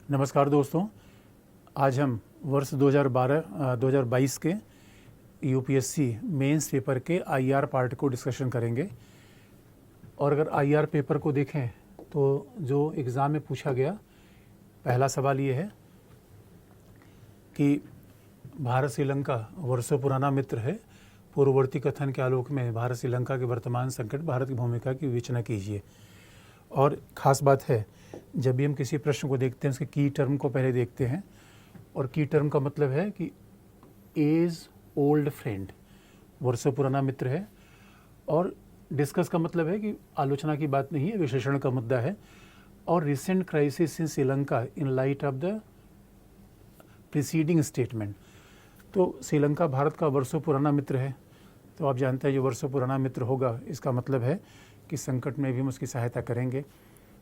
नमस्कार दोस्तों, आज हम वर्ष 2022 के यूपीएससी मेंस पेपर के आईआर पार्ट को डिस्कशन करेंगे। और अगर आईआर पेपर को देखें तो जो एग्ज़ाम में पूछा गया पहला सवाल ये है कि भारत श्रीलंका वर्षों पुराना मित्र है। पूर्ववर्ती कथन के आलोक में भारत श्रीलंका के वर्तमान संकट भारत की भूमिका की विवेचना कीजिए। और ख़ास बात है, जब भी हम किसी प्रश्न को देखते हैं उसके की टर्म को पहले देखते हैं। और की टर्म का मतलब है कि एज ओल्ड फ्रेंड, वर्षों पुराना मित्र है। और डिस्कस का मतलब है कि आलोचना की बात नहीं है, विश्लेषण का मुद्दा है। और recent crisis in Sri Lanka in light of the preceding statement. तो श्रीलंका भारत का वर्षों पुराना मित्र है, तो आप जानते हैं जो वर्षों पुराना मित्र होगा इसका मतलब है कि संकट में भी हम उसकी सहायता करेंगे।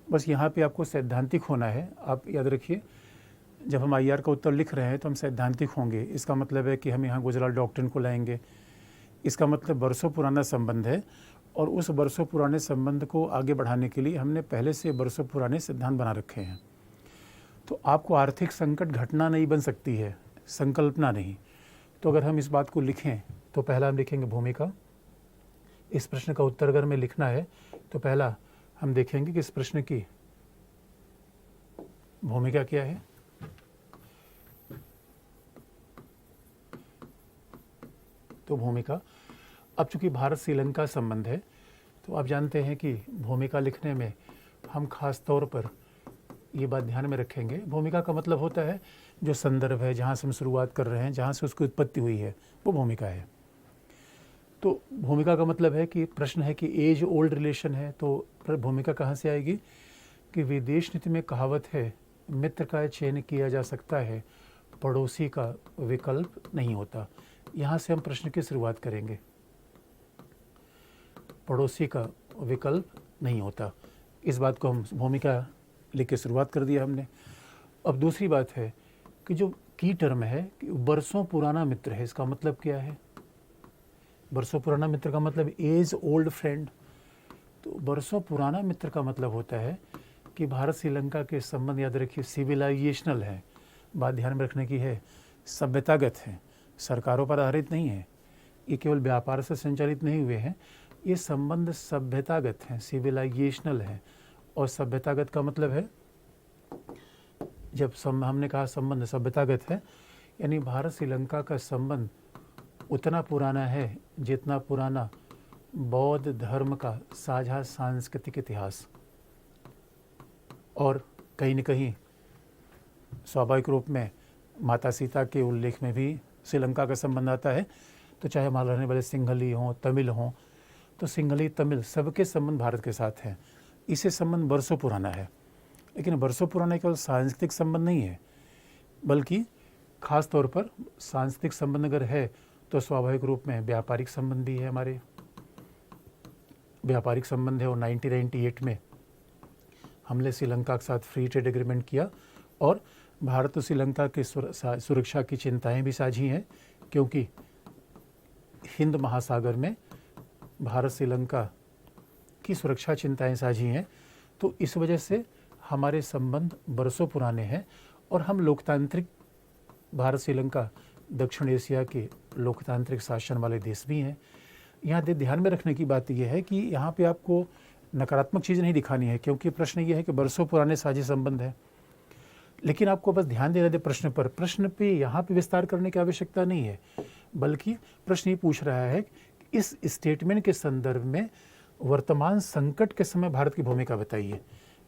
बस यहाँ पे आपको सैद्धांतिक होना है। आप याद रखिए, जब हम आईआर का उत्तर लिख रहे हैं तो हम सैद्धांतिक होंगे। इसका मतलब है कि हम यहाँ गुजराल डॉक्ट्रिन को लाएंगे। इसका मतलब वर्षों पुराना संबंध है, और उस वर्षों पुराने संबंध को आगे बढ़ाने के लिए हमने पहले से वर्षों पुराने सिद्धांत बना रखे हैं। तो आपको आर्थिक संकट घटना नहीं बन सकती है, संकल्पना नहीं। तो अगर हम इस बात को लिखें तो पहला हम लिखेंगे भूमिका। इस प्रश्न का उत्तर अगर हमें लिखना है तो पहला हम देखेंगे कि इस प्रश्न की भूमिका क्या है। तो भूमिका, अब चूंकि भारत श्रीलंका संबंध है तो आप जानते हैं कि भूमिका लिखने में हम खास तौर पर ये बात ध्यान में रखेंगे। भूमिका का मतलब होता है जो संदर्भ है, जहाँ से हम शुरुआत कर रहे हैं, जहाँ से उसकी उत्पत्ति हुई है, वो भूमिका है। तो भूमिका का मतलब है कि प्रश्न है कि एज ओल्ड रिलेशन है, तो भूमिका कहाँ से आएगी कि विदेश नीति में कहावत है, मित्र का चयन किया जा सकता है, पड़ोसी का विकल्प नहीं होता। यहाँ से हम प्रश्न की शुरुआत करेंगे, पड़ोसी का विकल्प नहीं होता। इस बात को हम भूमिका लिख के शुरुआत कर दिया हमने। अब दूसरी बात है कि जो की टर्म है कि बरसों पुराना मित्र है, इसका मतलब क्या है? बरसों पुराना मित्र का मतलब एज ओल्ड फ्रेंड। तो बरसों पुराना मित्र का मतलब होता है कि भारत श्रीलंका के संबंध, याद रखिए, सिविलाइजेशनल है। बात ध्यान में रखने की है, सभ्यतागत है, सरकारों पर आधारित नहीं है। ये केवल व्यापार से संचालित नहीं हुए हैं, ये संबंध सभ्यतागत हैं, सिविलाइजेशनल है। और सभ्यतागत का मतलब है, जब हमने कहा संबंध सभ्यतागत है, यानी भारत श्रीलंका का संबंध उतना पुराना है जितना पुराना बौद्ध धर्म का साझा सांस्कृतिक इतिहास। और कहीं न कहीं स्वाभाविक रूप में माता सीता के उल्लेख में भी श्रीलंका का संबंध आता है। तो चाहे वहाँ रहने वाले सिंहली हों, तमिल हों, तो सिंहली तमिल सबके संबंध भारत के साथ हैं। इसे संबंध वर्षों पुराना है। लेकिन वर्षों पुराना केवल सांस्कृतिक संबंध नहीं है, बल्कि खास तौर पर सांस्कृतिक संबंध अगर है तो स्वाभाविक रूप में व्यापारिक संबंध भी है। हमारे व्यापारिक संबंध है, और 1998 में हमने श्रीलंका के साथ फ्री ट्रेड एग्रीमेंट किया। और भारत और श्रीलंका की सुरक्षा की चिंताएं भी साझी हैं, क्योंकि हिंद महासागर में भारत श्रीलंका की सुरक्षा चिंताएं साझी हैं। तो इस वजह से हमारे संबंध बरसों पुराने हैं। और हम लोकतांत्रिक, भारत श्रीलंका दक्षिण एशिया के लोकतांत्रिक शासन वाले देश भी हैं। यहाँ ध्यान में रखने की बात यह है कि यहाँ पे आपको नकारात्मक चीज़ नहीं दिखानी है, क्योंकि प्रश्न ये है कि बरसों पुराने साझी संबंध है। लेकिन आपको बस ध्यान देना दे प्रश्न पर, प्रश्न पे यहाँ पे विस्तार करने की आवश्यकता नहीं है, बल्कि प्रश्न ये पूछ रहा है कि इस स्टेटमेंट के संदर्भ में वर्तमान संकट के समय भारत की भूमिका बताइए।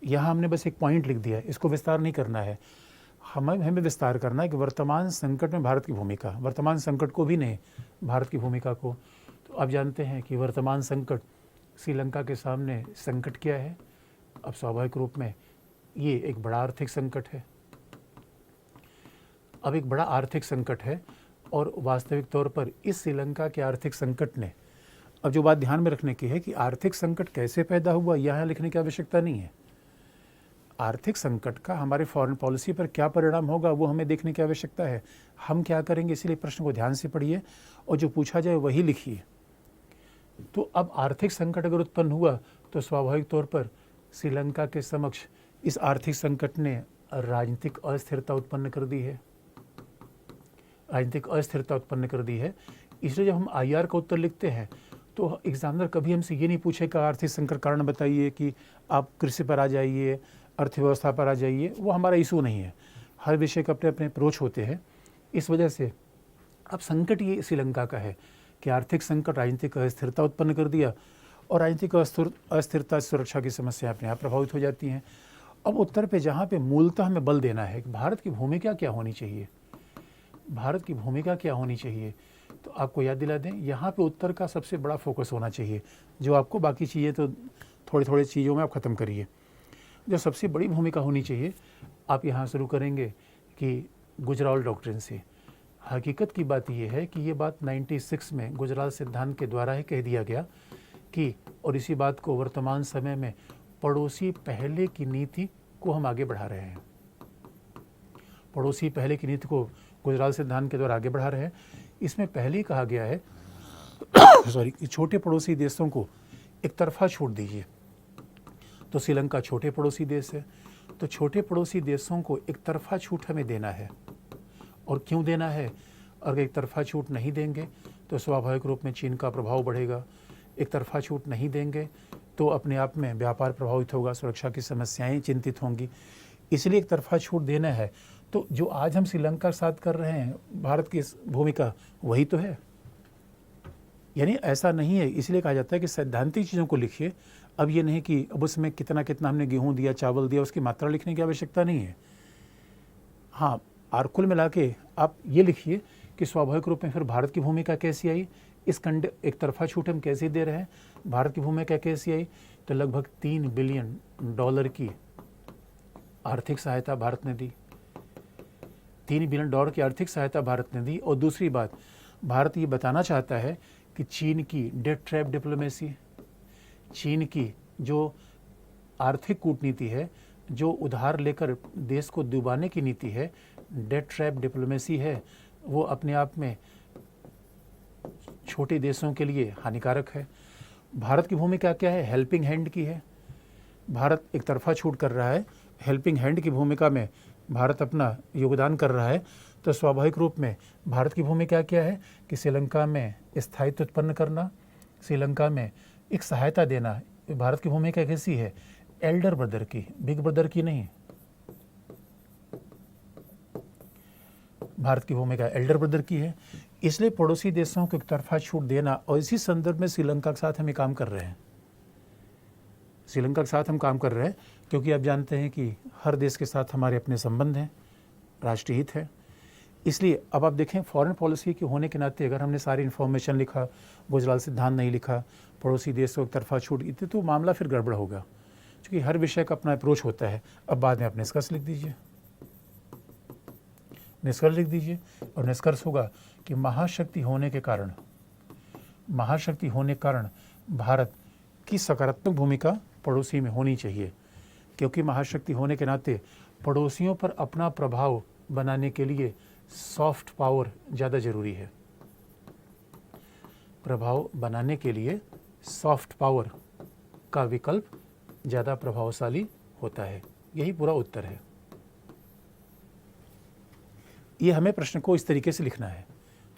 यहाँ हमने बस एक पॉइंट लिख दिया है, इसको विस्तार नहीं करना है। हमें विस्तार करना है कि वर्तमान संकट में भारत की भूमिका, वर्तमान संकट को भी नहीं, भारत की भूमिका को। तो आप जानते हैं कि वर्तमान संकट श्रीलंका के सामने संकट क्या है। अब स्वाभाविक रूप में ये एक बड़ा आर्थिक संकट है। अब एक बड़ा आर्थिक संकट है, और वास्तविक तौर पर इस श्रीलंका के आर्थिक संकट ने, अब जो बात ध्यान में रखने की है कि आर्थिक संकट कैसे पैदा हुआ, यहाँ लिखने की आवश्यकता नहीं है। आर्थिक संकट का हमारे फॉरेन पॉलिसी पर क्या परिणाम होगा वो हमें देखने की आवश्यकता है। हम क्या करेंगे, इसलिए प्रश्न को ध्यान से पढ़िए और जो पूछा जाए वही लिखिए। तो अब आर्थिक संकट अगर उत्पन्न हुआ तो स्वाभाविक तौर पर श्रीलंका के समक्ष इस आर्थिक संकट ने राजनीतिक अस्थिरता उत्पन्न कर दी है, राजनीतिक अस्थिरता उत्पन्न कर दी है। इसलिए जब हम आईआर का उत्तर लिखते हैं तो एग्जामिनर कभी हमसे ये नहीं पूछेगा आर्थिक संकट कारण बताइए कि आप कृषि पर आ जाइए, अर्थव्यवस्था पर आ जाइए, वो हमारा इशू नहीं है। हर विषय के अपने अपने अप्रोच होते हैं। इस वजह से अब संकट ये श्रीलंका का है कि आर्थिक संकट राजनीतिक अस्थिरता उत्पन्न कर दिया और राजनीतिक अस्थिरता सुरक्षा की समस्या अपने आप प्रभावित हो जाती हैं। अब उत्तर पे जहाँ पे मूलतः हमें बल देना है कि भारत की भूमिका क्या होनी चाहिए, भारत की भूमिका क्या होनी चाहिए, तो आपको याद दिला दें यहाँ पे उत्तर का सबसे बड़ा फोकस होना चाहिए। जो आपको बाकी चीज़ें तो थोड़ी थोड़ी चीज़ों में आप ख़त्म करिए। जो सबसे बड़ी भूमिका होनी चाहिए आप यहाँ शुरू करेंगे कि गुजराल डॉक्ट्रिन से। हकीकत की बात यह है कि ये बात 96 में गुजराल सिद्धांत के द्वारा ही कह दिया गया कि, और इसी बात को वर्तमान समय में पड़ोसी पहले की नीति को हम आगे बढ़ा रहे हैं। पड़ोसी पहले की नीति को गुजराल सिद्धांत के द्वारा आगे बढ़ा रहे हैं। इसमें पहले ही कहा गया है कि छोटे पड़ोसी देशों को एक तरफा छूट दीजिए। तो श्रीलंका छोटे पड़ोसी देश है, तो छोटे पड़ोसी देशों को एक तरफा छूट हमें देना है। और क्यों देना है? अगर एक तरफा छूट नहीं देंगे तो स्वाभाविक रूप में चीन का प्रभाव बढ़ेगा। एक तरफा छूट नहीं देंगे तो अपने आप में व्यापार प्रभावित होगा, सुरक्षा की समस्याएं चिंतित होंगी। इसलिए एक तरफा छूट देना है। तो जो आज हम श्रीलंका के साथ कर रहे हैं, भारत की भूमिका वही तो है। यानी ऐसा नहीं है, इसलिए कहा जाता है कि सैद्धांतिक चीज़ों को लिखिए। अब ये नहीं कि अब उसमें कितना कितना हमने गेहूं दिया, चावल दिया, उसकी मात्रा लिखने की आवश्यकता नहीं है। हाँ, और कुल मिला के आप ये लिखिए कि स्वाभाविक रूप में फिर भारत की भूमिका कैसी आई, इस एक तरफा छूट हम कैसे दे रहे हैं, भारत की भूमिका कैसी आई। तो लगभग $3 बिलियन की आर्थिक सहायता भारत ने दी। $3 बिलियन की आर्थिक सहायता भारत ने दी। और दूसरी बात, भारत ये बताना चाहता है कि चीन की डेट ट्रैप डिप्लोमेसी, चीन की जो आर्थिक कूटनीति है, जो उधार लेकर देश को डुबाने की नीति है, डेट ट्रैप डिप्लोमेसी है, वो अपने आप में छोटे देशों के लिए हानिकारक है। भारत की भूमिका क्या है? हेल्पिंग हैंड की है। भारत एक तरफा छूट कर रहा है, हेल्पिंग हैंड की भूमिका में भारत अपना योगदान कर रहा है। तो स्वाभाविक रूप में भारत की भूमिका क्या है कि श्रीलंका में स्थायित्व उत्पन्न करना, श्रीलंका में एक सहायता देना। भारत की भूमिका कैसी है? एल्डर ब्रदर की, बिग ब्रदर की नहीं। भारत की भूमिका एल्डर ब्रदर की है। इसलिए पड़ोसी देशों को एक तरफा छूट देना, और इसी संदर्भ में श्रीलंका के साथ हम ये काम कर रहे हैं। श्रीलंका के साथ हम काम कर रहे हैं क्योंकि आप जानते हैं कि हर देश के साथ हमारे अपने संबंध हैं, राष्ट्रीय हित है। इसलिए अब आप देखें, फॉरेन पॉलिसी के होने के नाते अगर हमने सारी इन्फॉर्मेशन लिखा, गुजराल सिद्धांत नहीं लिखा, पड़ोसी देश को एक तरफा छूट दी, तो मामला फिर गड़बड़ होगा। क्योंकि हर विषय का अपना अप्रोच होता है। अब बाद में आप निष्कर्ष लिख दीजिए, निष्कर्ष लिख दीजिए। और निष्कर्ष होगा कि महाशक्ति होने के कारण भारत की सकारात्मक भूमिका पड़ोसी में होनी चाहिए। क्योंकि महाशक्ति होने के नाते पड़ोसियों पर अपना प्रभाव बनाने के लिए सॉफ्ट पावर ज़्यादा जरूरी है। प्रभाव बनाने के लिए सॉफ्ट पावर का विकल्प ज़्यादा प्रभावशाली होता है। यही पूरा उत्तर है। ये हमें प्रश्न को इस तरीके से लिखना है।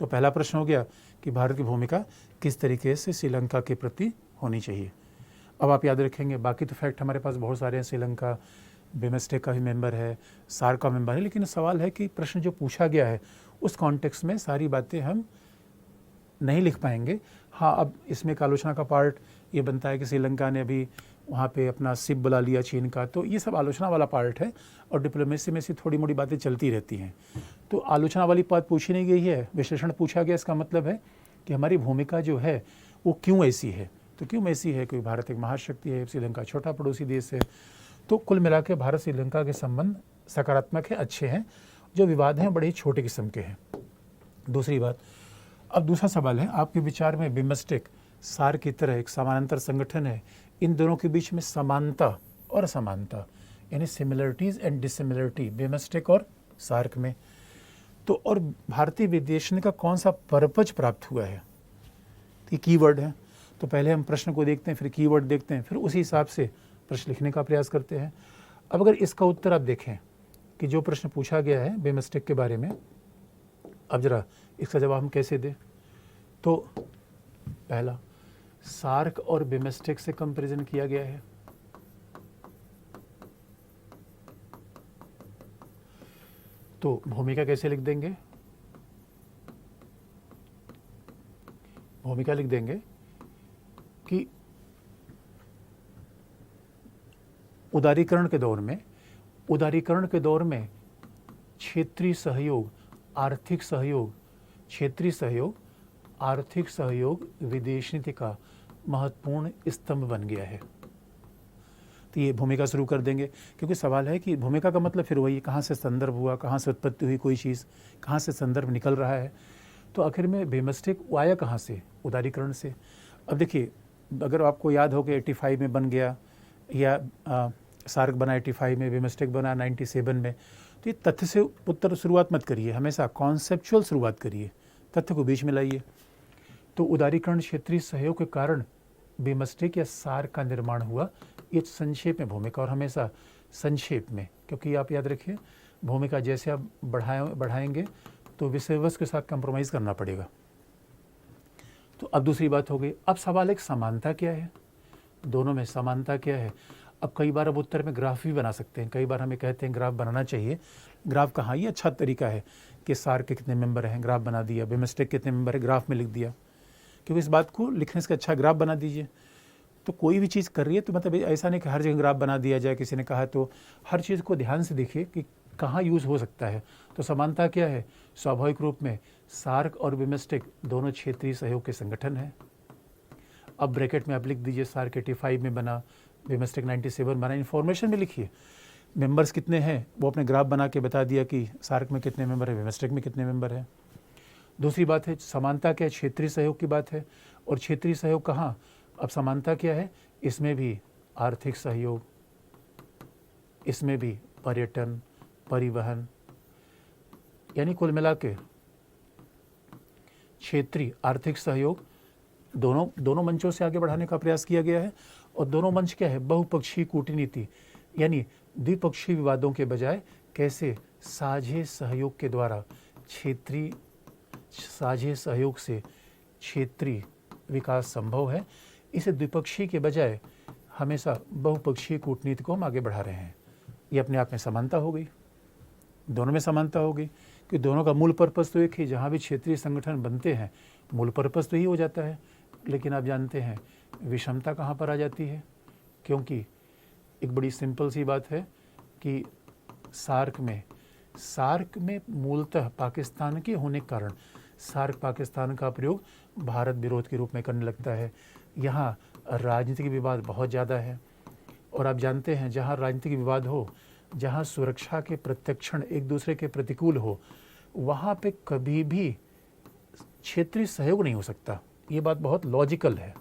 तो पहला प्रश्न हो गया कि भारत की भूमिका किस तरीके से श्रीलंका के प्रति होनी चाहिए। अब आप याद रखेंगे, बाकी तो फैक्ट हमारे पास बहुत सारे हैं। श्रीलंका बिमस्टेक का भी मेंबर है, सार्क का मेंबर है। लेकिन सवाल है कि प्रश्न जो पूछा गया है उस कॉन्टेक्स्ट में सारी बातें हम नहीं लिख पाएंगे। हाँ, अब इसमें एक आलोचना का पार्ट ये बनता है कि श्रीलंका ने अभी वहाँ पे अपना सिप बुला लिया चीन का, तो ये सब आलोचना वाला पार्ट है। और डिप्लोमेसी में से थोड़ी मोड़ी बातें चलती रहती हैं। तो आलोचना वाली बात पूछी नहीं गई है, विश्लेषण पूछा गया। इसका मतलब है कि हमारी भूमिका जो है वो क्यों ऐसी है। तो क्यों ऐसी है? क्योंकि भारत एक महाशक्ति है, श्रीलंका छोटा पड़ोसी देश है। तो कुल मिला के भारत श्रीलंका के संबंध सकारात्मक है, अच्छे हैं। जो विवाद हैं बड़े ही छोटे किस्म के हैं। दूसरी बात, अब दूसरा सवाल है, आपके विचार में बिमस्टेक सार्क की तरह एक समानांतर संगठन है, इन दोनों के बीच में समानता और असमानता यानी सिमिलरिटीज़ एंड डिसिमिलरिटी बिमस्टेक और सार्क में, तो और भारतीय विदेश नीति का कौन सा पर्पज प्राप्त हुआ है? ये कीवर्ड है। तो पहले हम प्रश्न को देखते हैं, फिर कीवर्ड देखते हैं, फिर उसी हिसाब से प्रश्न लिखने का प्रयास करते हैं। अब अगर इसका उत्तर आप देखें कि जो प्रश्न पूछा गया है बिमस्टेक के बारे में, अब जरा इसका जवाब हम कैसे दें। तो पहला, सार्क और बिमस्टेक से कंपैरिजन किया गया है। तो भूमिका कैसे लिख देंगे? भूमिका लिख देंगे कि उदारीकरण के दौर में क्षेत्रीय सहयोग, आर्थिक सहयोग विदेश नीति का महत्वपूर्ण स्तंभ बन गया है। तो ये भूमिका शुरू कर देंगे, क्योंकि सवाल है कि भूमिका का मतलब फिर वही, कहाँ से संदर्भ हुआ, कहाँ से उत्पत्ति हुई कोई चीज़, कहाँ से संदर्भ निकल रहा है। तो आखिर में बिमस्टेक आया कहाँ से? उदारीकरण से। अब देखिए, अगर आपको याद हो कि 85 में बन गया, या सार्क बना 85 में, बिमस्टेक बना 97 में, तो ये तथ्य से उत्तर शुरुआत मत करिए, हमेशा कॉन्सेप्चुअल शुरुआत करिए, तथ्य को बीच में लाइए। तो उदारीकरण क्षेत्रीय सहयोग के कारण बिमस्टेक या सार्क का निर्माण हुआ, ये संक्षेप में भूमिका, और हमेशा संक्षेप में, क्योंकि आप याद रखिए भूमिका जैसे आप बढ़ाएंगे तो विषय वस्तु के साथ कंप्रोमाइज़ करना पड़ेगा। तो अब दूसरी बात हो गई। अब सवाल एक, समानता क्या है, दोनों में समानता क्या है। अब कई बार अब उत्तर में ग्राफ भी बना सकते हैं, कई बार हमें कहते हैं ग्राफ बनाना चाहिए। ग्राफ कहाँ, ये अच्छा तरीका है कि सार्क के कितने मेंबर हैं, ग्राफ बना दिया, बिमस्टेक कितने मेंबर है, ग्राफ में लिख दिया, क्योंकि इस बात को लिखने से अच्छा ग्राफ बना दीजिए। तो कोई भी चीज़ कर रही है तो मतलब ऐसा नहीं कि हर जगह ग्राफ बना दिया जाए, किसी ने कहा, तो हर चीज़ को ध्यान से देखिए कि कहाँ यूज़ हो सकता है। तो समानता क्या है? स्वाभाविक रूप में सार्क और बिमस्टेक दोनों क्षेत्रीय सहयोग के संगठन हैं। अब ब्रैकेट में आप लिख दीजिए सार्क 85 में बना, बिमस्टेक 97 बना, इन्फॉर्मेशन में लिखिए मेंबर्स कितने हैं, वो अपने ग्राफ बना के बता दिया कि सार्क में कितने मेंबर है, बिमस्टेक में कितने मेंबर हैं। दूसरी बात है समानता क्या है? क्षेत्रीय सहयोग की बात है, और क्षेत्रीय सहयोग कहाँ? अब समानता क्या है? इसमें भी आर्थिक सहयोग, इसमें भी पर्यटन, परिवहन, यानी कुल मिला के क्षेत्रीय आर्थिक सहयोग दोनों मंचों से आगे बढ़ाने का प्रयास किया गया है। और दोनों मंच क्या है? बहुपक्षीय कूटनीति, यानी द्विपक्षीय विवादों के बजाय कैसे साझे सहयोग के द्वारा साझे सहयोग से क्षेत्रीय विकास संभव है। इसे द्विपक्षीय के बजाय हमेशा बहुपक्षीय कूटनीति को हम आगे बढ़ा रहे हैं। ये अपने आप में समानता हो गई, दोनों में समानता हो गई, कि दोनों का मूल पर्पस तो एक ही, जहाँ भी क्षेत्रीय संगठन बनते हैं मूल पर्पस तो ही हो जाता है। लेकिन आप जानते हैं विषमता कहाँ पर आ जाती है? क्योंकि एक बड़ी सिंपल सी बात है कि सार्क में मूलतः पाकिस्तान के होने के कारण सार्क पाकिस्तान का प्रयोग भारत विरोध के रूप में करने लगता है। यहाँ राजनीतिक विवाद बहुत ज़्यादा है, और आप जानते हैं जहाँ राजनीतिक विवाद हो, जहाँ सुरक्षा के प्रत्यक्षण एक दूसरे के प्रतिकूल हो, वहाँ पे कभी भी क्षेत्रीय सहयोग नहीं हो सकता। ये बात बहुत लॉजिकल है।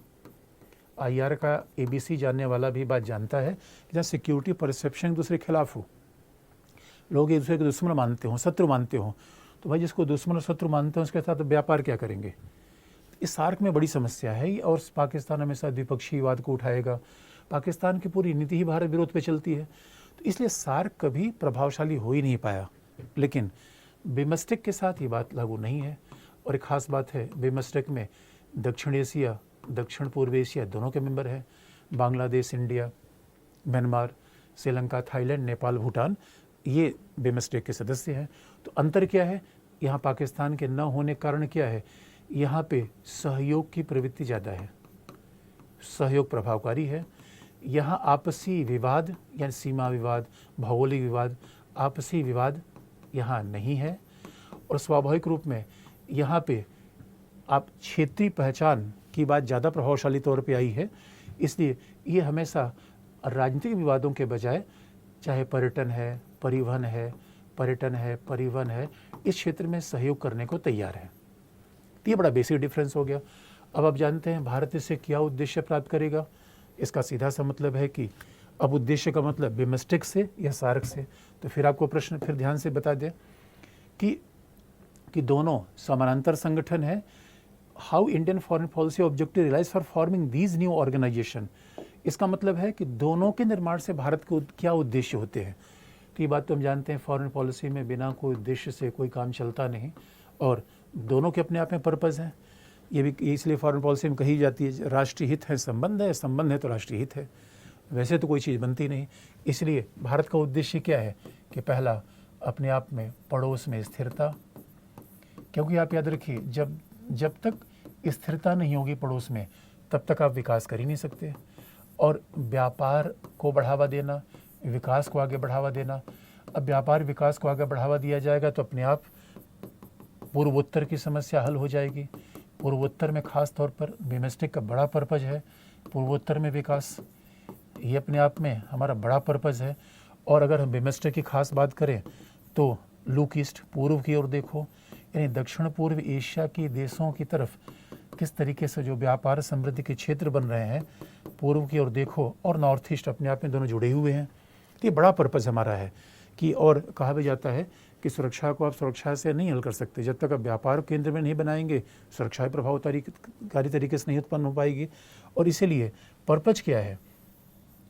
IR का ABC जानने वाला भी बात जानता है कि जहाँ सिक्योरिटी परसेप्शन एक दूसरे के खिलाफ हो, लोग एक दूसरे को दुश्मन मानते हों, शत्रु मानते हों, तो भाई जिसको दुश्मन और शत्रु मानते हैं उसके साथ व्यापार क्या करेंगे? इस सार्क में बड़ी समस्या है। और पाकिस्तान हमेशा द्विपक्षीय विवाद को उठाएगा, पाकिस्तान की पूरी नीति ही भारत विरोध पे चलती है, तो इसलिए सार्क कभी प्रभावशाली हो ही नहीं पाया। लेकिन बिमस्टेक के साथ ये बात लागू नहीं है। और एक खास बात है, बिमस्टेक में दक्षिण एशिया, दक्षिण पूर्व एशिया दोनों के मेंबर हैं, Bangladesh, India, Myanmar, Sri Lanka, Thailand, Nepal, Bhutan, ये बिमस्टेक के सदस्य हैं। तो अंतर क्या है? यहाँ पाकिस्तान के न होने के कारण क्या है? यहाँ पे सहयोग की प्रवृत्ति ज़्यादा है, सहयोग प्रभावकारी है। यहाँ आपसी विवाद यानी सीमा विवाद, भौगोलिक विवाद, आपसी विवाद यहाँ नहीं है। और स्वाभाविक रूप में यहाँ पे आप क्षेत्रीय पहचान की बात ज़्यादा प्रभावशाली तौर पे आई है। इसलिए ये हमेशा राजनीतिक विवादों के बजाय, चाहे पर्यटन है, परिवहन है, इस क्षेत्र में सहयोग करने को तैयार है। ये बड़ा बेसिक डिफरेंस हो गया। अब आप जानते हैं भारत इससे क्या उद्देश्य प्राप्त करेगा? इसका सीधा सा मतलब है कि अब उद्देश्य का मतलब बिमस्टेक से या सार्क से। तो फिर आपको प्रश्न फिर ध्यान से बता दें कि दोनों समानांतर संगठन है। How Indian foreign policy objective realize for forming these new organization. इसका मतलब है कि दोनों के निर्माण से भारत को क्या उद्देश्य होते हैं। तो ये बात तो हम जानते हैं, फॉरेन पॉलिसी में बिना कोई उद्देश्य से कोई काम चलता नहीं, और दोनों के अपने आप में पर्पज़ हैं। ये भी इसलिए फॉरेन पॉलिसी में कही जाती है राष्ट्रीय हित है संबंध है, संबंध है तो राष्ट्रीय हित है, वैसे तो कोई चीज़ बनती नहीं। इसलिए भारत का उद्देश्य क्या है कि पहला अपने आप में पड़ोस में स्थिरता, क्योंकि आप याद रखिए जब तक स्थिरता नहीं होगी पड़ोस में तब तक आप विकास कर ही नहीं सकते। और व्यापार को बढ़ावा देना, विकास को आगे बढ़ावा देना। अब व्यापार विकास को आगे बढ़ावा दिया जाएगा तो अपने आप पूर्वोत्तर की समस्या हल हो जाएगी। पूर्वोत्तर में खास तौर पर बिमस्टेक का बड़ा पर्पज़ है, पूर्वोत्तर में विकास, ये अपने आप में हमारा बड़ा पर्पज़ है। और अगर हम बिमस्टेक की खास बात करें तो लुक ईस्ट, पूर्व की ओर देखो, यानी दक्षिण पूर्व एशिया के देशों की तरफ किस तरीके से जो व्यापार समृद्धि के क्षेत्र बन रहे हैं, पूर्व की ओर देखो, और नॉर्थ ईस्ट अपने आप में दोनों जुड़े हुए हैं। तो ये बड़ा पर्पज़ हमारा है कि, और कहा भी जाता है कि सुरक्षा को आप सुरक्षा से नहीं हल कर सकते, जब तक आप व्यापार केंद्र में नहीं बनाएंगे सुरक्षा प्रभावकारी तरीके से नहीं उत्पन्न हो पाएगी। और इसीलिए पर्पज़ क्या है,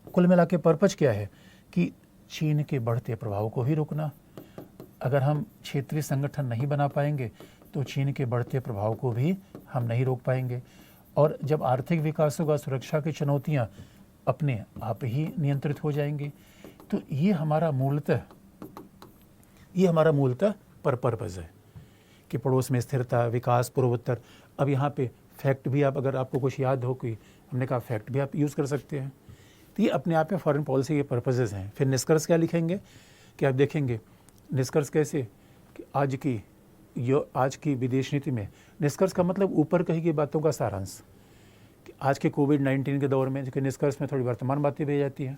कुल मिला के पर्पज़ क्या है कि चीन के बढ़ते प्रभाव को ही रोकना। अगर हम क्षेत्रीय संगठन नहीं बना पाएंगे तो चीन के बढ़ते प्रभाव को भी हम नहीं रोक पाएंगे। और जब आर्थिक विकास होगा, सुरक्षा की चुनौतियां अपने आप ही नियंत्रित हो जाएंगी। तो ये हमारा मूलतः पर्पज़ है कि पड़ोस में स्थिरता, विकास, पूर्वोत्तर। अब यहाँ पे फैक्ट भी, आप अगर आपको कुछ याद हो कि हमने कहा फैक्ट भी आप यूज़ कर सकते हैं। तो ये अपने आप में फॉरेन पॉलिसी के पर्पसेस हैं। फिर निष्कर्ष क्या लिखेंगे कि आप देखेंगे निष्कर्ष कैसे कि आज की विदेश नीति में, निष्कर्ष का मतलब ऊपर कही गई बातों का सारांश, कि आज के कोविड-19 के दौर में, कि निष्कर्ष में थोड़ी वर्तमान बातें भी जाती हैं।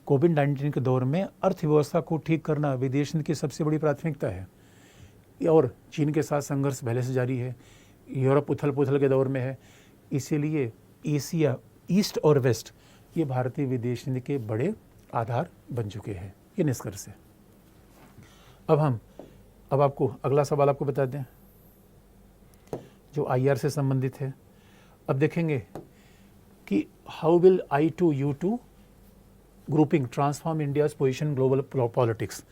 कोविड-19 के दौर में अर्थव्यवस्था को ठीक करना विदेश नीति की सबसे बड़ी प्राथमिकता है, और चीन के साथ संघर्ष पहले से जारी है। यूरोप उथल पुथल के दौर में है, इसीलिए एशिया, ईस्ट और वेस्ट, ये भारतीय विदेश नीति के बड़े आधार बन चुके हैं। ये निष्कर्ष है। अब आपको अगला सवाल आपको बता दें जो IR से संबंधित है। अब देखेंगे कि how will I2U2 grouping transform India's position global politics.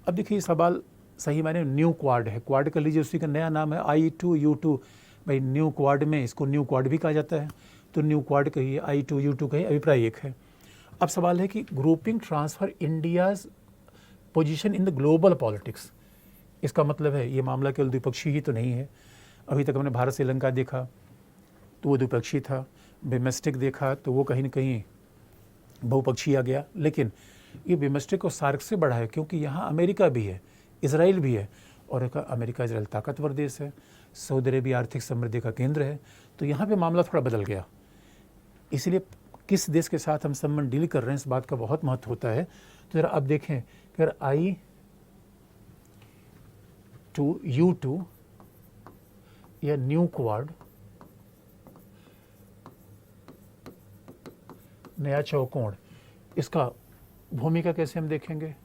अब देखिए सवाल सही माने न्यू क्वाड है, क्वाड कर लीजिए, उसी का नया नाम है I2U2। भाई न्यू क्वाड में इसको न्यू क्वाड भी कहा जाता है, तो न्यू क्वाड कहिए, I2U2 कहिए, अभिप्राय एक है। अब सवाल है कि grouping transfer India's position in the global politics, इसका मतलब है ये मामला केवल द्विपक्षीय ही तो नहीं है। अभी तक हमने भारत श्रीलंका देखा तो वो द्विपक्षीय था, बिमस्टेक देखा तो वो कहीं न कहीं बहुपक्षीय आ गया, लेकिन ये बिमस्टेक को सार्क से बढ़ा है, क्योंकि यहाँ अमेरिका भी है, इजराइल भी है, और अमेरिका इजराइल ताकतवर देश है, सऊदी अरेबिया आर्थिक समृद्धि का केंद्र है। तो यहाँ पे मामला थोड़ा बदल गया। इसलिए किस देश के साथ हम संबंध डील कर रहे हैं, इस बात का बहुत महत्व होता है। तो जरा अब देखें कि अगर I2U2 या न्यू क्वाड, नया चौकोण, इसका भूमिका कैसे हम देखेंगे,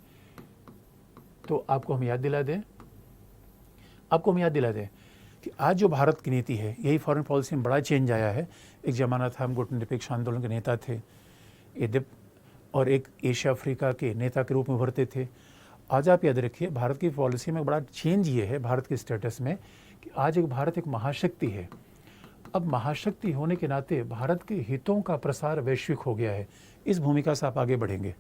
तो आपको हम याद दिला दें कि आज जो भारत की नीति है, यही फॉरेन पॉलिसी में बड़ा चेंज आया है। एक ज़माना था हम गुटनिरपेक्ष आंदोलन के नेता थे, और एक एशिया अफ्रीका के नेता के रूप में उभरते थे। आज आप याद रखिए भारत की पॉलिसी में बड़ा चेंज ये है भारत के स्टेटस में कि आज भारत एक महाशक्ति है। अब महाशक्ति होने के नाते भारत के हितों का प्रसार वैश्विक हो गया है। इस भूमिका से आप आगे बढ़ेंगे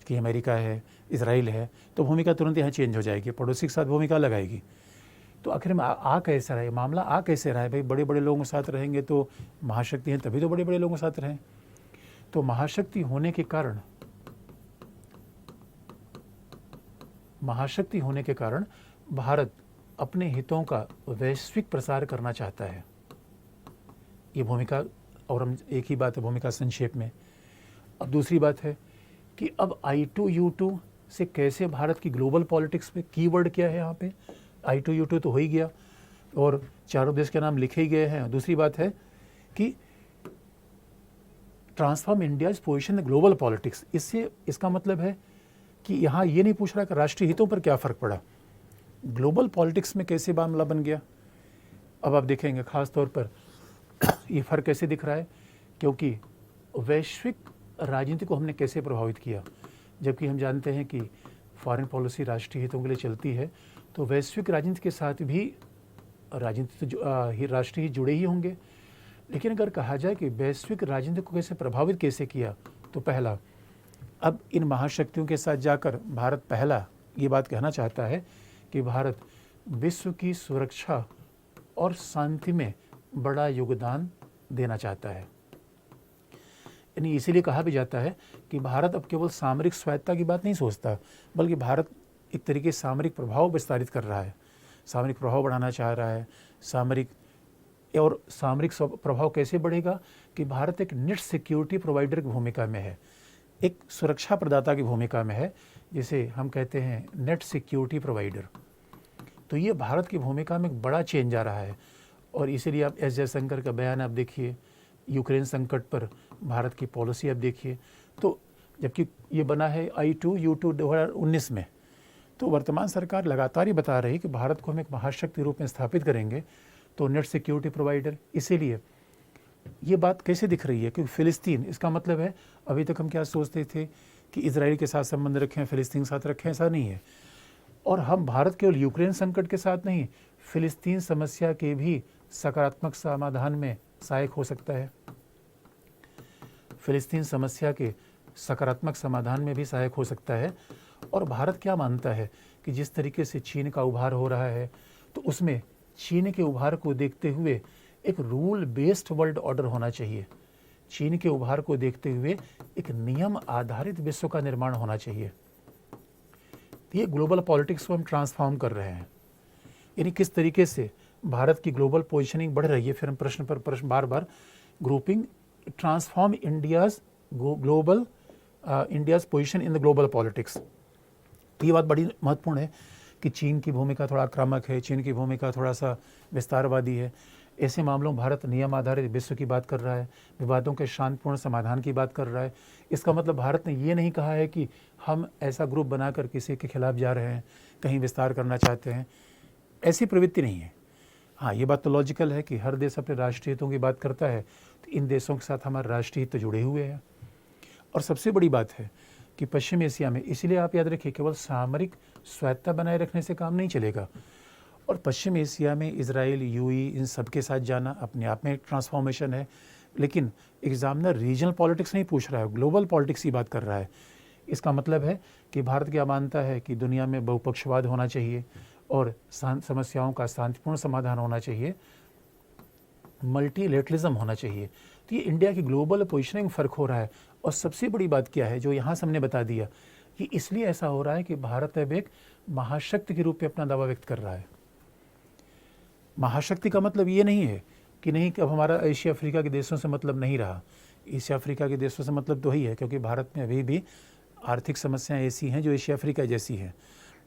कि अमेरिका है, इजराइल है, तो भूमिका तुरंत यहाँ चेंज हो जाएगी, पड़ोसी के साथ भूमिका लगाएगी। तो आखिर में कैसे रहा है मामला, कैसे रहा है भाई, बड़े बड़े लोगों के साथ रहेंगे तो महाशक्ति हैं, तभी तो बड़े बड़े लोगों के साथ रहें। तो महाशक्ति होने के कारण भारत अपने हितों का वैश्विक प्रसार करना चाहता है। ये भूमिका, और हम एक ही बात है भूमिका संक्षेप में। अब दूसरी बात है कि अब I2U2 से कैसे भारत की ग्लोबल पॉलिटिक्स में, कीवर्ड क्या है यहाँ पे, I2U2 तो हो ही गया और चारों देश के नाम लिखे ही गए हैं। दूसरी बात है कि transform India's position in global politics, इसका मतलब है कि यहाँ ये नहीं पूछ रहा कि राष्ट्रीय हितों पर क्या फ़र्क पड़ा, ग्लोबल पॉलिटिक्स में कैसे मामला बन गया। अब आप देखेंगे खास तौर पर ये फ़र्क कैसे दिख रहा है, क्योंकि वैश्विक राजनीति को हमने कैसे प्रभावित किया, जबकि हम जानते हैं कि फॉरेन पॉलिसी राष्ट्रीय हितों के लिए चलती है, तो वैश्विक राजनीति के साथ भी राजनीति तो राष्ट्रीय हित जुड़े ही होंगे। लेकिन अगर कहा जाए कि वैश्विक राजनीति को कैसे प्रभावित कैसे किया, तो पहला, अब इन महाशक्तियों के साथ जाकर भारत पहला ये बात कहना चाहता है कि भारत विश्व की सुरक्षा और शांति में बड़ा योगदान देना चाहता है। यानी इसीलिए कहा भी जाता है कि भारत अब केवल सामरिक स्वायत्तता की बात नहीं सोचता, बल्कि भारत एक तरीके से सामरिक प्रभाव विस्तारित कर रहा है, सामरिक प्रभाव बढ़ाना चाह रहा है। सामरिक प्रभाव कैसे बढ़ेगा कि भारत एक नेट सिक्योरिटी प्रोवाइडर की भूमिका में है, एक सुरक्षा प्रदाता की भूमिका में है, जिसे हम कहते हैं नेट सिक्योरिटी प्रोवाइडर। तो ये भारत की भूमिका में एक बड़ा चेंज आ रहा है। और इसीलिए आप एस जयशंकर का बयान आप देखिए, यूक्रेन संकट पर भारत की पॉलिसी आप देखिए। तो जबकि ये बना है I2U2 2019 में, तो वर्तमान सरकार लगातार ही बता रही है कि भारत को हम एक महाशक्ति के रूप में स्थापित करेंगे, तो नेट सिक्योरिटी प्रोवाइडर। इसीलिए ये बात कैसे दिख रही है, क्योंकि फ़िलिस्तीन, इसका मतलब है अभी तक हम क्या सोचते थे कि इजराइल के साथ संबंध रखें, फ़िलिस्तीन के साथ रखें, ऐसा नहीं है। और हम भारत केवल यूक्रेन संकट के साथ नहीं, फ़िलिस्तीन समस्या के भी सकारात्मक समाधान में सहायक हो सकता है। फ़िलिस्तीन समस्या के सकारात्मक समाधान में भी सहायक हो सकता है। और भारत क्या मानता है कि जिस तरीके से चीन का उभार हो रहा है, तो उसमें चीन के उभार को देखते हुए एक रूल बेस्ड वर्ल्ड ऑर्डर होना चाहिए। चीन के उभार को देखते हुए एक नियम आधारित विश्व का निर्माण होना चाहिए। ये ग्लोबल पॉलिटिक्स को हम ट्रांसफॉर्म कर रहे हैं। यानी किस तरीके से भारत की ग्लोबल पोजीशनिंग बढ़ रही है। फिर हम प्रश्न पर प्रश्न बार बार grouping, transform India's global India's position in the global politics. ये बात बड़ी महत्वपूर्ण है कि चीन की भूमिका थोड़ा आक्रामक है, चीन की भूमिका थोड़ा सा विस्तारवादी है। ऐसे मामलों में भारत नियम आधारित विश्व की बात कर रहा है, विवादों के शांतिपूर्ण समाधान की बात कर रहा है। इसका मतलब भारत ने ये नहीं कहा है कि हम ऐसा ग्रुप बनाकर किसी के खिलाफ जा रहे हैं, कहीं विस्तार करना चाहते हैं, ऐसी प्रवृत्ति नहीं है। हाँ, ये बात तो लॉजिकल है कि हर देश अपने राष्ट्रीय हितों की बात करता है, तो इन देशों के साथ हमारे राष्ट्रीय हित तो जुड़े हुए हैं। और सबसे बड़ी बात है कि पश्चिम एशिया में, इसलिए आप याद रखिए, केवल सामरिक स्वायत्तता बनाए रखने से काम नहीं चलेगा। और पश्चिम एशिया में इजराइल, यूएई, इन सब के साथ जाना अपने आप में एक ट्रांसफॉर्मेशन है। लेकिन एग्जामिनर रीजनल पॉलिटिक्स नहीं पूछ रहा है, ग्लोबल पॉलिटिक्स की बात कर रहा है। इसका मतलब है कि भारत क्या मानता है कि दुनिया में बहुपक्षवाद होना चाहिए और समस्याओं का शांतिपूर्ण समाधान होना चाहिए, मल्टीलेटरलिज्म होना चाहिए। तो ये इंडिया की ग्लोबल पोजीशनिंग में फ़र्क हो रहा है। और सबसे बड़ी बात क्या है, जो यहाँ से हमने बता दिया, कि इसलिए ऐसा हो रहा है कि भारत अब एक महाशक्ति के रूप में अपना दावा व्यक्त कर रहा है। महाशक्ति का मतलब ये नहीं है कि नहीं कि अब हमारा एशिया अफ्रीका के देशों से मतलब नहीं रहा। एशिया अफ्रीका के देशों से मतलब तो ही है, क्योंकि भारत में अभी भी आर्थिक समस्याएं ऐसी हैं जो एशिया अफ्रीका जैसी हैं।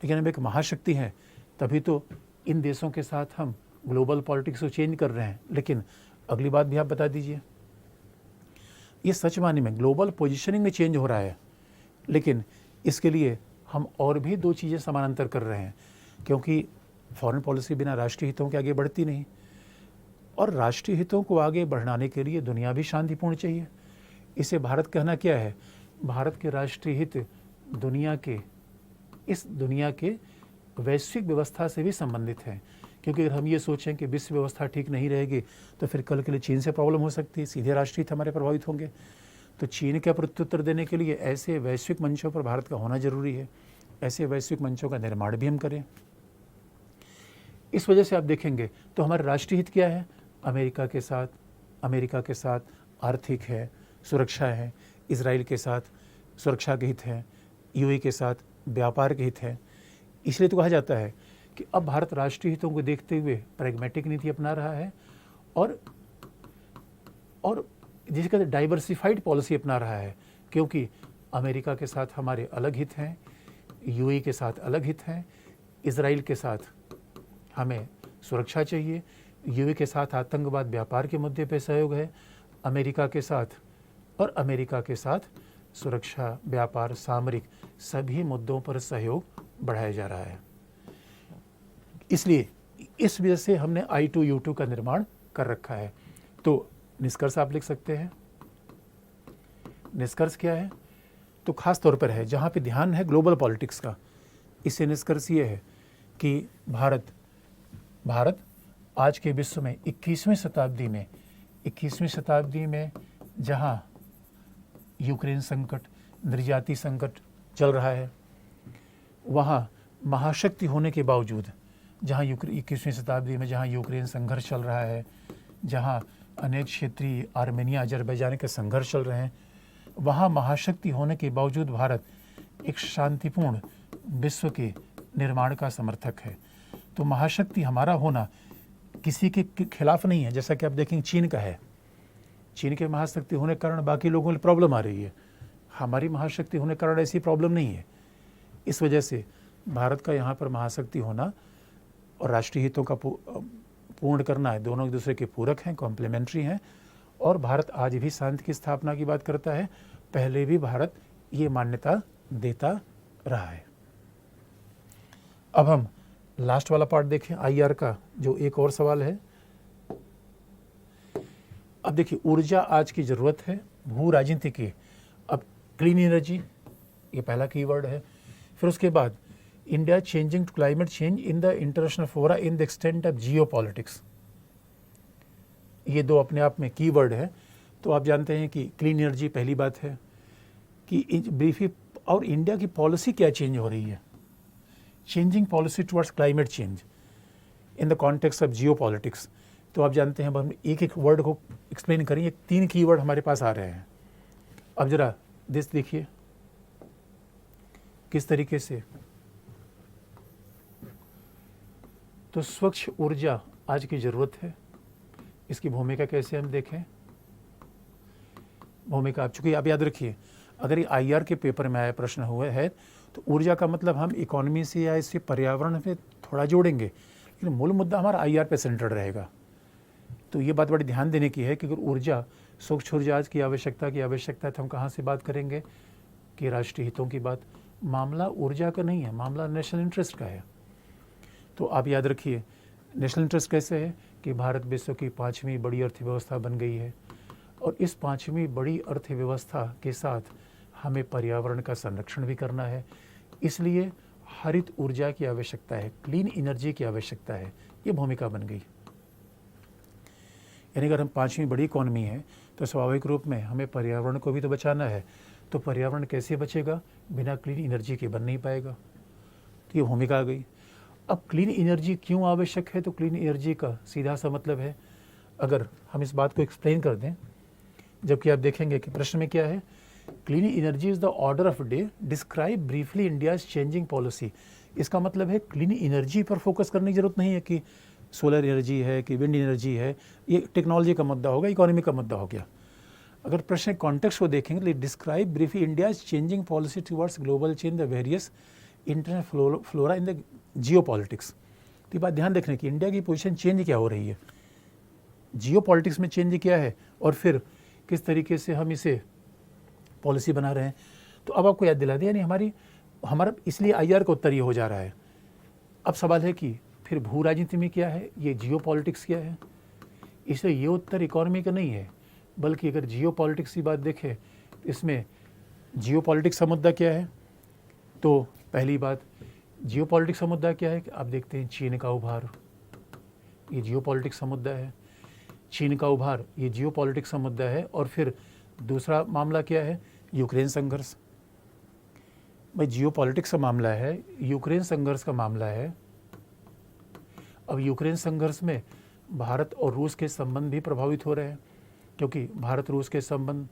लेकिन अब एक महाशक्ति है, तभी तो इन देशों के साथ हम ग्लोबल पॉलिटिक्स को चेंज कर रहे हैं। लेकिन अगली बात भी आप बता दीजिए, ये सच माने में ग्लोबल पोजीशनिंग में चेंज हो रहा है, लेकिन इसके लिए हम और भी दो चीज़ें समानांतर कर रहे हैं, क्योंकि फॉरेन पॉलिसी बिना राष्ट्रीय हितों के आगे बढ़ती नहीं। और राष्ट्रीय हितों को आगे बढ़ाने के लिए दुनिया भी शांतिपूर्ण चाहिए। इसे भारत कहना क्या है, भारत के राष्ट्रीय हित दुनिया के वैश्विक व्यवस्था से भी संबंधित हैं। क्योंकि अगर हम ये सोचें कि विश्व व्यवस्था ठीक नहीं रहेगी, तो फिर कल के लिए चीन से प्रॉब्लम हो सकती है, सीधे राष्ट्रीय हित हमारे प्रभावित होंगे। तो चीन का प्रत्युत्तर देने के लिए ऐसे वैश्विक मंचों पर भारत का होना जरूरी है। ऐसे वैश्विक मंचों का निर्माण भी हम करें। इस वजह से आप देखेंगे तो हमारे राष्ट्रीय हित क्या है, अमेरिका के साथ आर्थिक है, सुरक्षा है, इजराइल के साथ सुरक्षा के हित है, यूएई के साथ व्यापार के हित है। इसलिए तो कहा जाता है कि अब भारत राष्ट्रीय हितों को देखते हुए प्रैग्मेटिक नीति अपना रहा है और जिसे कहते हैं डाइवर्सिफाइड पॉलिसी अपना रहा है। क्योंकि अमेरिका के साथ हमारे अलग हित हैं, यूएई के साथ अलग हित हैं, इजराइल के साथ हमें सुरक्षा चाहिए, यूएई के साथ आतंकवाद व्यापार के मुद्दे पर सहयोग है, अमेरिका के साथ सुरक्षा, व्यापार, सामरिक सभी मुद्दों पर सहयोग बढ़ाया जा रहा है। इसलिए इस वजह से हमने I2U2 का निर्माण कर रखा है। तो निष्कर्ष आप लिख सकते हैं। निष्कर्ष क्या है, तो खास तौर पर है जहाँ पे ध्यान है ग्लोबल पॉलिटिक्स का, इससे निष्कर्ष ये है कि भारत आज के विश्व में 21वीं शताब्दी में जहाँ यूक्रेन संकट, निर्याती संकट चल रहा है, वहाँ महाशक्ति होने के बावजूद, जहाँ 21वीं शताब्दी में जहाँ यूक्रेन संघर्ष चल रहा है, जहाँ अनेक क्षेत्रीय आर्मेनिया, अजरबैजान के संघर्ष चल रहे हैं, वहाँ महाशक्ति होने के बावजूद भारत एक शांतिपूर्ण विश्व के निर्माण का समर्थक है। तो महाशक्ति हमारा होना किसी के खिलाफ नहीं है। जैसा कि आप देखेंगे चीन का है, चीन के महाशक्ति होने के कारण बाकी लोगों को प्रॉब्लम आ रही है, हमारी महाशक्ति होने के कारण ऐसी प्रॉब्लम नहीं है। इस वजह से भारत का यहाँ पर महाशक्ति होना और राष्ट्रीय हितों का पूर्ण करना है, दोनों एक दूसरे के पूरक हैं, कॉम्प्लीमेंट्री हैं। और भारत आज भी शांति की स्थापना की बात करता है, पहले भी भारत ये मान्यता देता रहा है। अब हम लास्ट वाला पार्ट देखें आईआर का, जो एक और सवाल है। अब देखिए, ऊर्जा आज की ज़रूरत है, भू राजनीतिकी। अब क्लीन एनर्जी ये पहला कीवर्ड है। फिर उसके बाद India changing to climate change in the international fora in the extent of geopolitics, ये दो अपने आप में कीवर्ड है। तो आप जानते हैं कि क्लीन एनर्जी पहली बात है कि ब्रीफली, और इंडिया की पॉलिसी क्या चेंज हो रही है, changing policy towards climate change in the context of Jio politics. तो आप जानते हैं, अब हम एक एक वर्ड को एक्सप्लेन करेंगे, 3 कीवर्ड हमारे पास आ रहे हैं। अब जरा दिस देखिए किस तरीके से। तो स्वच्छ ऊर्जा आज की ज़रूरत है, इसकी भूमिका कैसे हम देखें। भूमिका, चूँकि आप याद रखिए, अगर ये आईआर के पेपर में आया प्रश्न हुआ है तो ऊर्जा का मतलब हम इकोनॉमी से या इससे पर्यावरण पे थोड़ा जोड़ेंगे, लेकिन मूल मुद्दा हमारा आईआर पे सेंटर्ड रहेगा। तो ये बात बड़ी ध्यान देने की है कि अगर ऊर्जा, स्वच्छ ऊर्जा आज की आवश्यकता है तो हम कहाँ से बात करेंगे कि राष्ट्रीय हितों की बात। मामला ऊर्जा का नहीं है, मामला नेशनल इंटरेस्ट का है। तो आप याद रखिए, नेशनल इंटरेस्ट कैसे है कि भारत विश्व की 5वीं बड़ी अर्थव्यवस्था बन गई है, और इस 5वीं बड़ी अर्थव्यवस्था के साथ हमें पर्यावरण का संरक्षण भी करना है, इसलिए हरित ऊर्जा की आवश्यकता है, क्लीन एनर्जी की आवश्यकता है। ये भूमिका बन गई। यानी अगर हम 5वीं बड़ी इकॉनमी है तो स्वाभाविक रूप में हमें पर्यावरण को भी तो बचाना है। तो पर्यावरण कैसे बचेगा, बिना क्लीन एनर्जी के बन नहीं पाएगा। तो ये भूमिका आ गई। अब क्लीन एनर्जी क्यों आवश्यक है, तो क्लीन एनर्जी का सीधा सा मतलब है, अगर हम इस बात को एक्सप्लेन कर दें, जबकि आप देखेंगे कि प्रश्न में क्या है, clean energy is the order of day, describe briefly India's changing policy. इसका मतलब है क्लीन एनर्जी पर फोकस करने की जरूरत नहीं है कि सोलर एनर्जी है कि विंड एनर्जी है, ये टेक्नोलॉजी का मुद्दा होगा, इकोनॉमी का मुद्दा हो गया। अगर प्रश्न कॉन्टेक्स्ट को देखेंगे तो describe briefly India's changing policy towards global change the various international flora in the Jio politics. तो ये बात ध्यान रखने की, इंडिया की पोजीशन चेंज क्या हो रही है, जियो पॉलिटिक्स में चेंज क्या है, और फिर किस तरीके से हम इसे पॉलिसी बना रहे हैं। तो अब आपको याद दिला दिया, यानी हमारा इसलिए आईआर का उत्तर ये हो जा रहा है। अब सवाल है कि फिर भू राजनीति में क्या है, ये जियो पॉलिटिक्स क्या है। इसलिए ये उत्तर इकोनॉमी का नहीं है, बल्कि अगर जियो पॉलिटिक्स की बात देखें, इसमें जियो पॉलिटिक्स का मुद्दा क्या है। तो पहली बात, जियो पॉलिटिक्स का मुद्दा क्या है कि आप देखते हैं चीन का उभार, ये जियो पॉलिटिक्स का मुद्दा है। चीन का उभार ये जियो पॉलिटिक्स का मुद्दा है। और फिर दूसरा मामला क्या है, यूक्रेन संघर्ष। भाई जियो पॉलिटिक्स का मामला है, यूक्रेन संघर्ष का मामला है। अब यूक्रेन संघर्ष में भारत और रूस के संबंध भी प्रभावित हो रहे हैं, क्योंकि भारत रूस के संबंध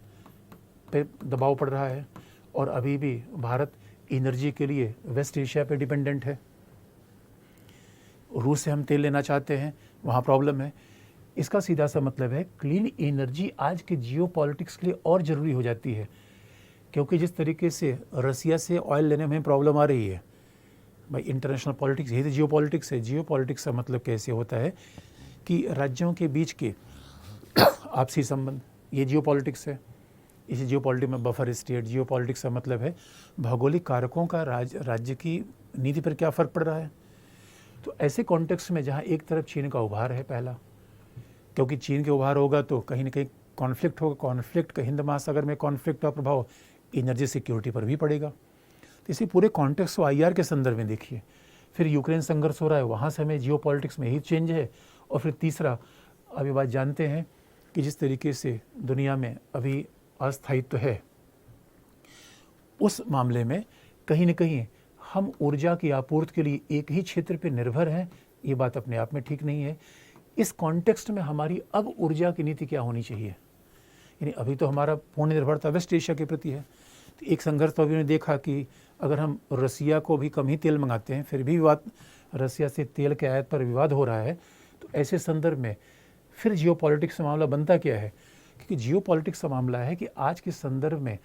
पे दबाव पड़ रहा है, और अभी भी भारत एनर्जी के लिए वेस्ट एशिया पे डिपेंडेंट है। रूस से हम तेल लेना चाहते हैं, वहाँ प्रॉब्लम है। इसका सीधा सा मतलब है क्लीन एनर्जी आज के जियो पॉलिटिक्स के लिए और ज़रूरी हो जाती है, क्योंकि जिस तरीके से रसिया से ऑयल लेने में प्रॉब्लम आ रही है, भाई इंटरनेशनल पॉलिटिक्स यही तो जियो पॉलिटिक्स है। जियो पॉलिटिक्स का मतलब कैसे होता है कि राज्यों के बीच के आपसी संबंध, ये जियो पॉलिटिक्स है। इसी जियो पॉलिटिक्स में बफर स्टेट, जियो पॉलिटिक्स का मतलब है भौगोलिक कारकों का राज्य की नीति पर क्या फ़र्क पड़ रहा है। तो ऐसे कॉन्टेक्स्ट में जहाँ एक तरफ चीन का उभार है पहला, क्योंकि चीन के उभार होगा तो कहीं ना कहीं कॉन्फ्लिक्ट होगा, कॉन्फ्लिक्ट का हिंद महासागर में कॉन्फ्लिक्ट का प्रभाव एनर्जी सिक्योरिटी पर भी पड़ेगा। तो इसी पूरे कॉन्टेक्स्ट को आईआर के संदर्भ में देखिए। फिर यूक्रेन संघर्ष हो रहा है, वहाँ से हमें जियो पॉलिटिक्स में ही चेंज है। और फिर तीसरा, अभी बात जानते हैं कि जिस तरीके से दुनिया में अभी अस्थायित्व है, उस मामले में कहीं न कहीं हम ऊर्जा की आपूर्ति के लिए एक ही क्षेत्र पर निर्भर हैं। ये बात अपने आप में ठीक नहीं है। इस कॉन्टेक्स्ट में हमारी अब ऊर्जा की नीति क्या होनी चाहिए? यानी अभी तो हमारा पूर्ण निर्भरता वेस्ट एशिया के प्रति है। तो एक संघर्ष तो अभी ने देखा कि अगर हम रसिया को भी कम ही तेल मंगाते हैं, फिर भी विवाद, रसिया से तेल के आयात पर विवाद हो रहा है, तो ऐसे संदर्भ में फिर जियो पॉलिटिक्स का मामला बनता क्या है? क्योंकि जियो पॉलिटिक्स का मामला है कि आज के संदर्भ में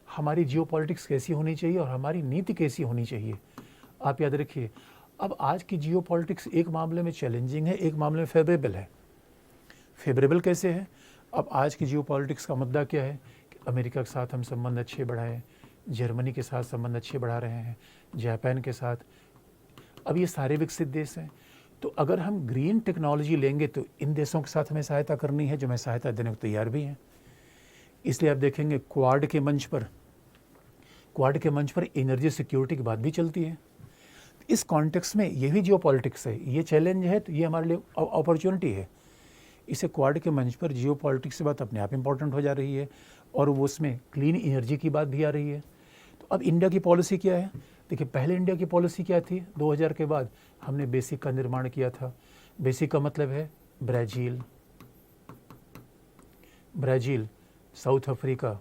हमारी जियो पॉलिटिक्स कैसी होनी चाहिए और हमारी नीति कैसी होनी चाहिए। आप याद रखिए, अब आज की जियो पॉलिटिक्स एक मामले में चैलेंजिंग है, एक मामले में फेवरेबल है। फेवरेबल कैसे है? अब आज की जियो पॉलिटिक्स का मुद्दा क्या है कि अमेरिका के साथ हम संबंध अच्छे बढ़ाएं, जर्मनी के साथ संबंध अच्छे बढ़ा रहे हैं, जापान के साथ। अब ये सारे विकसित देश हैं, तो अगर हम ग्रीन टेक्नोलॉजी लेंगे तो इन देशों के साथ हमें सहायता करनी है, जो हमें सहायता देने को तैयार भी हैं। इसलिए आप देखेंगे क्वाड के मंच पर एनर्जी सिक्योरिटी की बात भी चलती है। इस कॉन्टेक्स्ट में ये भी जियो पॉलिटिक्स है, ये चैलेंज है, तो ये हमारे लिए अपॉर्चुनिटी है। इसे क्वाड के मंच पर जियो पॉलिटिक्स की बात अपने आप इम्पॉर्टेंट हो जा रही है, और वो उसमें क्लीन एनर्जी की बात भी आ रही है। तो अब इंडिया की पॉलिसी क्या है? देखिए, पहले इंडिया की पॉलिसी क्या थी? 2000 के बाद हमने बेसिक का निर्माण किया था। बेसिक का मतलब है ब्राज़ील, साउथ अफ्रीका,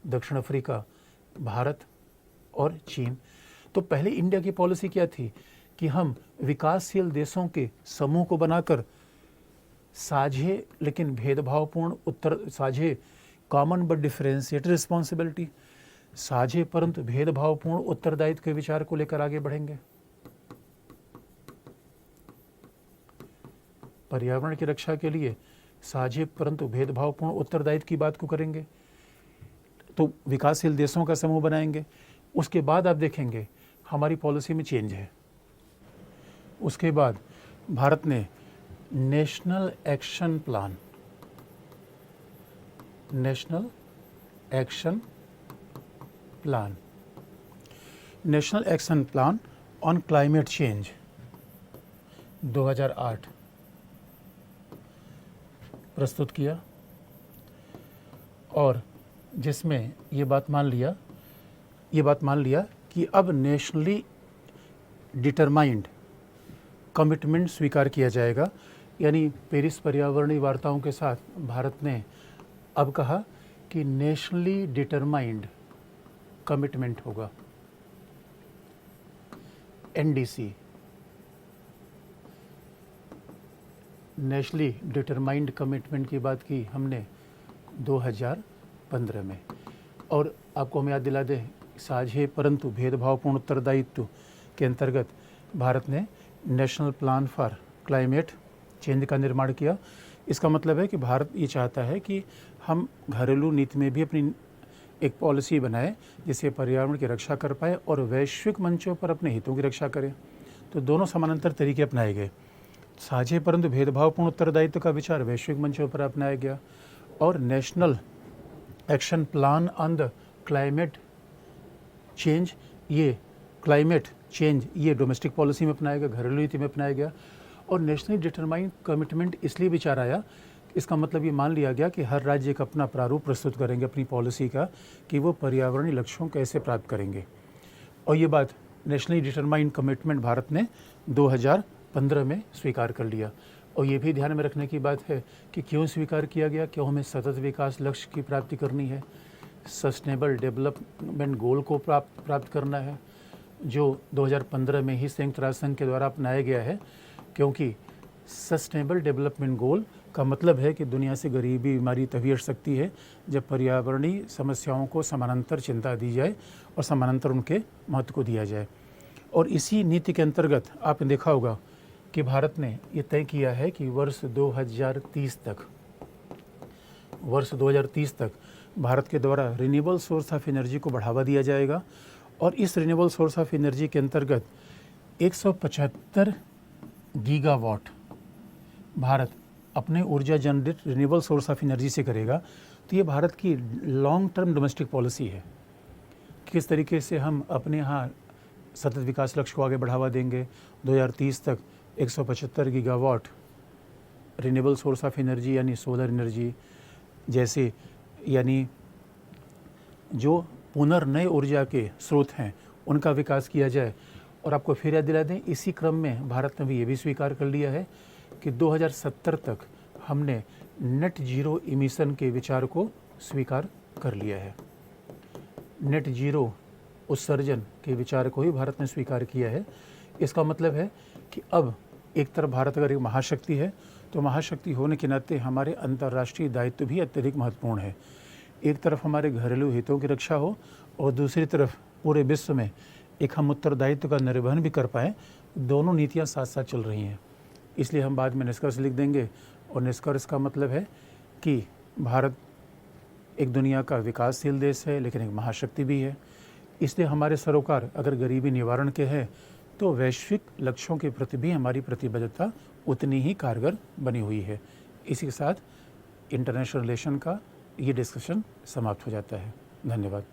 दक्षिण अफ्रीका, भारत और चीन। तो पहले इंडिया की पॉलिसी क्या थी कि हम विकासशील देशों के समूह को बनाकर साझे लेकिन भेदभावपूर्ण साझे कॉमन बट डिफरेंशिएटेड रिस्पॉन्सिबिलिटी, साझे परंतु भेदभावपूर्ण उत्तरदायित्व के विचार को लेकर आगे बढ़ेंगे। पर्यावरण की रक्षा के लिए साझे परंतु भेदभावपूर्ण उत्तरदायित्व की बात को करेंगे, तो विकासशील देशों का समूह बनाएंगे। उसके बाद आप देखेंगे हमारी पॉलिसी में चेंज है। उसके बाद भारत ने national action plan on climate change 2008 प्रस्तुत किया, और जिसमें ये बात मान लिया कि अब नेशनली डिटरमाइंड कमिटमेंट स्वीकार किया जाएगा। यानी पेरिस पर्यावरणीय वार्ताओं के साथ भारत ने अब कहा कि नेशनली डिटरमाइंड कमिटमेंट होगा, एनडीसी, नेशनली डिटरमाइंड कमिटमेंट की बात की हमने 2015 में। और आपको हम याद दिला दें, साझे परंतु भेदभावपूर्ण उत्तरदायित्व के अंतर्गत भारत ने national plan for climate change का निर्माण किया। इसका मतलब है कि भारत ये चाहता है कि हम घरेलू नीति में भी अपनी एक पॉलिसी बनाए जिससे पर्यावरण की रक्षा कर पाए और वैश्विक मंचों पर अपने हितों की रक्षा करें। तो दोनों समानांतर तरीके अपनाए गए। साझे परंतु भेदभावपूर्ण उत्तरदायित्व का विचार वैश्विक मंचों पर अपनाया गया, और national action plan on the climate change ये डोमेस्टिक पॉलिसी में अपनाया गया, घरेलू नीति में अपनाया गया। और नेशनली डिटरमाइंड कमिटमेंट इसलिए विचार आया, इसका मतलब ये मान लिया गया कि हर राज्य एक अपना प्रारूप प्रस्तुत करेंगे अपनी पॉलिसी का कि वो पर्यावरणीय लक्ष्यों कैसे प्राप्त करेंगे। और ये बात नेशनली डिटरमाइंड कमिटमेंट भारत ने 2015 में स्वीकार कर लिया। और ये भी ध्यान में रखने की बात है कि क्यों स्वीकार किया गया, क्यों हमें सतत विकास लक्ष्य की प्राप्ति करनी है, सस्टेनेबल डेवलपमेंट गोल को प्राप्त करना है, जो 2015 में ही संयुक्त राष्ट्र संघ के द्वारा अपनाया गया है। क्योंकि सस्टेनेबल डेवलपमेंट गोल का मतलब है कि दुनिया से गरीबी बीमारी तभी हट सकती है जब पर्यावरणीय समस्याओं को समानांतर चिंता दी जाए और समानांतर उनके महत्व को दिया जाए। और इसी नीति के अंतर्गत आपने देखा होगा कि भारत ने ये तय किया है कि वर्ष 2030 तक भारत के द्वारा रिन्यूएबल सोर्स ऑफ एनर्जी को बढ़ावा दिया जाएगा। और इस रिन्यूएबल सोर्स ऑफ एनर्जी के अंतर्गत 175 गीगावाट भारत अपने ऊर्जा generate renewable source of energy से करेगा। तो ये भारत की लॉन्ग टर्म डोमेस्टिक पॉलिसी है। किस तरीके से हम अपने यहाँ सतत विकास लक्ष्य को आगे बढ़ावा देंगे। 2030 तक 175 gigawatt renewable source of energy यानी सोलर एनर्जी जैसे यानी जो पुनर्नय ऊर्जा के स्रोत हैं उनका विकास किया जाए। और आपको फिर याद दिला दें, इसी क्रम में भारत ने भी ये भी स्वीकार कर लिया है कि 2070 तक हमने नेट जीरो इमिशन के विचार को स्वीकार कर लिया है। नेट जीरो उत्सर्जन के विचार को ही भारत ने स्वीकार किया है। इसका मतलब है कि अब एक तरफ भारत अगर एक महाशक्ति है तो महाशक्ति होने के नाते हमारे अंतर्राष्ट्रीय दायित्व भी अत्यधिक महत्वपूर्ण है। एक तरफ हमारे घरेलू हितों की रक्षा हो और दूसरी तरफ पूरे विश्व में एक हम उत्तरदायित्व का निर्वहन भी कर पाएँ। दोनों नीतियाँ साथ साथ चल रही हैं। इसलिए हम बाद में निष्कर्ष लिख देंगे और निष्कर्ष का मतलब है कि भारत एक दुनिया का विकासशील देश है लेकिन एक महाशक्ति भी है। इसलिए हमारे सरोकार अगर गरीबी निवारण के हैं तो वैश्विक लक्ष्यों के प्रति भी हमारी प्रतिबद्धता उतनी ही कारगर बनी हुई है। इसी के साथ इंटरनेशनल रिलेशन का ये डिस्कशन समाप्त हो जाता है। धन्यवाद।